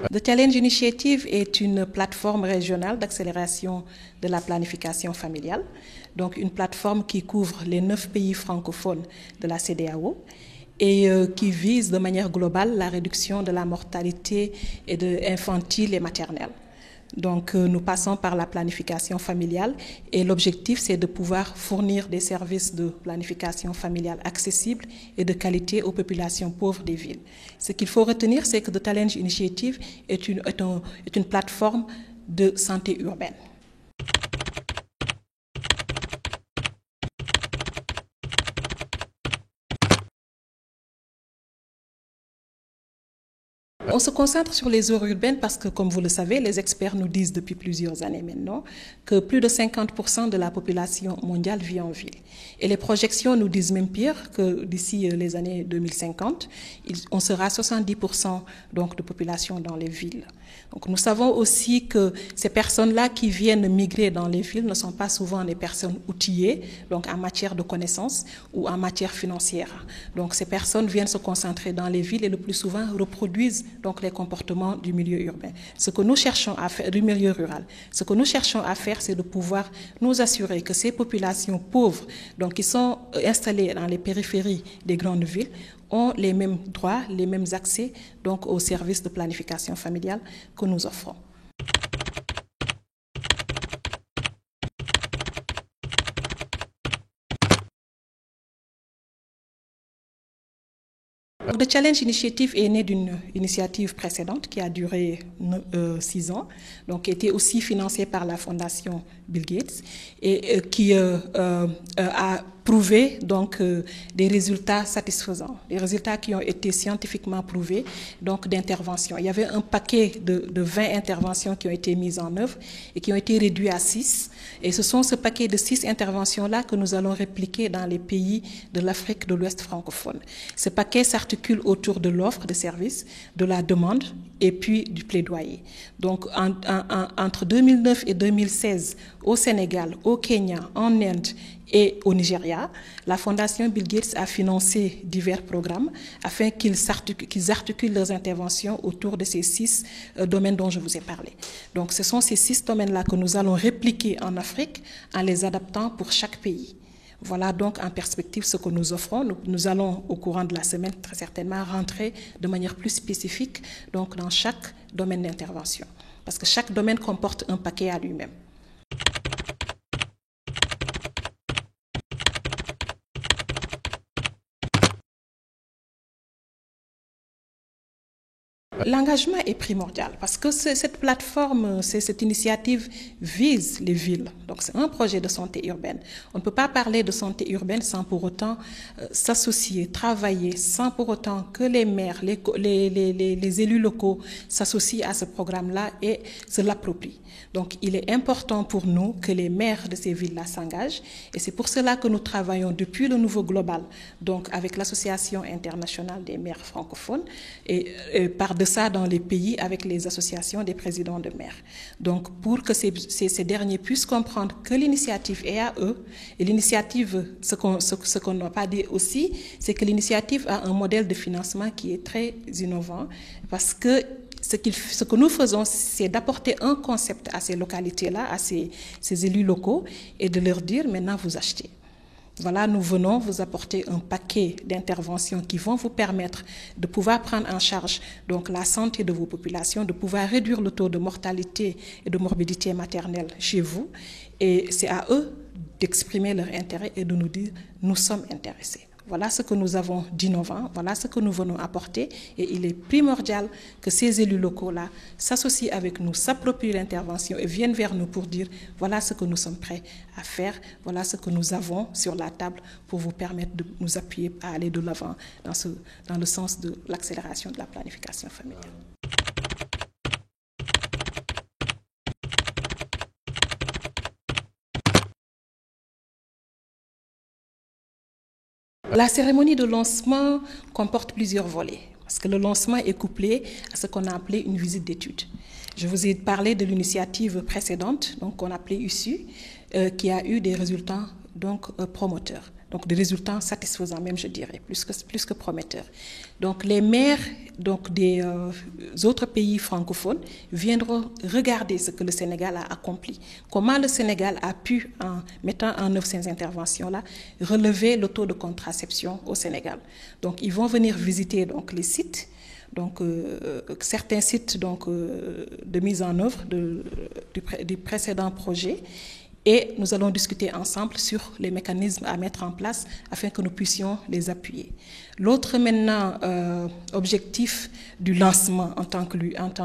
The Challenge Initiative est une plateforme régionale d'accélération de la planification familiale, donc une plateforme qui couvre les 9 pays francophones de la CEDEAO et qui vise de manière globale la réduction de la mortalité infantile et maternelle. Donc nous passons par la planification familiale et l'objectif c'est de pouvoir fournir des services de planification familiale accessibles et de qualité aux populations pauvres des villes. Ce qu'il faut retenir, c'est que The Challenge Initiative est une plateforme de santé urbaine. On se concentre sur les aires urbaines parce que, comme vous le savez, les experts nous disent depuis plusieurs années maintenant que plus de 50% de la population mondiale vit en ville. Et les projections nous disent même pire que d'ici les années 2050, on sera 70% donc de population dans les villes. Donc nous savons aussi que ces personnes-là qui viennent migrer dans les villes ne sont pas souvent des personnes outillées, donc en matière de connaissances ou en matière financière. Donc ces personnes viennent se concentrer dans les villes et le plus souvent reproduisent donc les comportements du milieu urbain. Ce que nous cherchons à faire, du milieu rural, ce que nous cherchons à faire, c'est de pouvoir nous assurer que ces populations pauvres, donc qui sont installées dans les périphéries des grandes villes, ont les mêmes droits, les mêmes accès donc aux services de planification familiale que nous offrons. The Challenge Initiative est né d'une initiative précédente qui a duré 6 ans, donc qui était aussi financée par la fondation Bill Gates et qui a prouvé donc des résultats satisfaisants, des résultats qui ont été scientifiquement prouvés donc d'interventions. Il y avait un paquet de 20 interventions qui ont été mises en œuvre et qui ont été réduites à 6. Et ce sont ce paquet de 6 interventions-là que nous allons répliquer dans les pays de l'Afrique de l'Ouest francophone. Ce paquet s'articule autour de l'offre de services, de la demande et puis du plaidoyer. Donc entre 2009 et 2016, au Sénégal, au Kenya, en Inde et au Nigeria, la Fondation Bill Gates a financé divers programmes afin qu'ils articulent leurs interventions autour de ces 6 domaines dont je vous ai parlé. Donc ce sont ces 6 domaines-là que nous allons répliquer en Afrique en les adaptant pour chaque pays. Voilà donc en perspective ce que nous offrons. Nous allons au courant de la semaine très certainement rentrer de manière plus spécifique donc dans chaque domaine d'intervention. Parce que chaque domaine comporte un paquet à lui-même. L'engagement est primordial parce que cette plateforme, cette initiative vise les villes. Donc c'est un projet de santé urbaine. On ne peut pas parler de santé urbaine sans pour autant s'associer, travailler, sans pour autant que les maires, les élus locaux s'associent à ce programme-là et se l'approprient. Donc il est important pour nous que les maires de ces villes-là s'engagent et c'est pour cela que nous travaillons depuis le niveau global, donc avec l'Association internationale des maires francophones et par de ça dans les pays avec les associations des présidents de maires. Donc pour que ces derniers puissent comprendre que l'initiative est à eux et l'initiative, ce qu'on n'a pas dit aussi, c'est que l'initiative a un modèle de financement qui est très innovant parce que ce que nous faisons, c'est d'apporter un concept à ces localités-là, à ces élus locaux et de leur dire maintenant vous achetez. Voilà, nous venons vous apporter un paquet d'interventions qui vont vous permettre de pouvoir prendre en charge donc la santé de vos populations, de pouvoir réduire le taux de mortalité et de morbidité maternelle chez vous. Et c'est à eux d'exprimer leur intérêt et de nous dire nous sommes intéressés. Voilà ce que nous avons d'innovant, voilà ce que nous venons apporter et il est primordial que ces élus locaux-là s'associent avec nous, s'approprient l'intervention et viennent vers nous pour dire voilà ce que nous sommes prêts à faire, voilà ce que nous avons sur la table pour vous permettre de nous appuyer à aller de l'avant dans le sens de l'accélération de la planification familiale. La cérémonie de lancement comporte plusieurs volets, parce que le lancement est couplé à ce qu'on a appelé une visite d'étude. Je vous ai parlé de l'initiative précédente, donc qu'on appelait USU, qui a eu des résultats donc promoteurs. donc des résultats satisfaisants même, je dirais, plus que prometteurs. Donc les maires donc, des autres pays francophones viendront regarder ce que le Sénégal a accompli, comment le Sénégal a pu, en mettant en œuvre ces interventions-là, relever le taux de contraception au Sénégal. Donc ils vont venir visiter donc, les sites, donc certains sites donc, de mise en œuvre du précédent projet, et nous allons discuter ensemble sur les mécanismes à mettre en place afin que nous puissions les appuyer. L'autre maintenant objectif du lancement en tant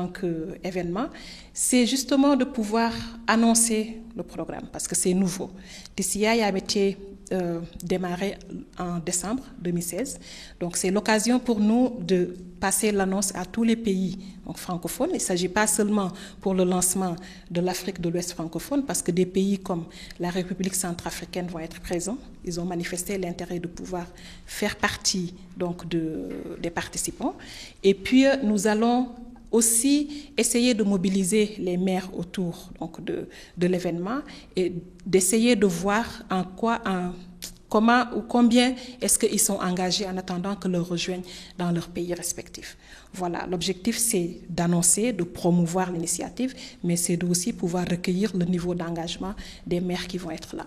qu'événement, c'est justement de pouvoir annoncer le programme parce que c'est nouveau. TCI a été démarré en décembre 2016. Donc c'est l'occasion pour nous de passer l'annonce à tous les pays donc, francophones. Il ne s'agit pas seulement pour le lancement de l'Afrique de l'Ouest francophone parce que des pays comme la République centrafricaine vont être présents. Ils ont manifesté l'intérêt de pouvoir faire partie donc, des participants. Et puis nous allons aussi essayer de mobiliser les maires autour donc, de l'événement et d'essayer de voir comment ou combien est-ce qu'ils sont engagés en attendant que leur rejoignent dans leurs pays respectifs. Voilà, l'objectif c'est d'annoncer, de promouvoir l'initiative, mais c'est aussi pouvoir recueillir le niveau d'engagement des maires qui vont être là.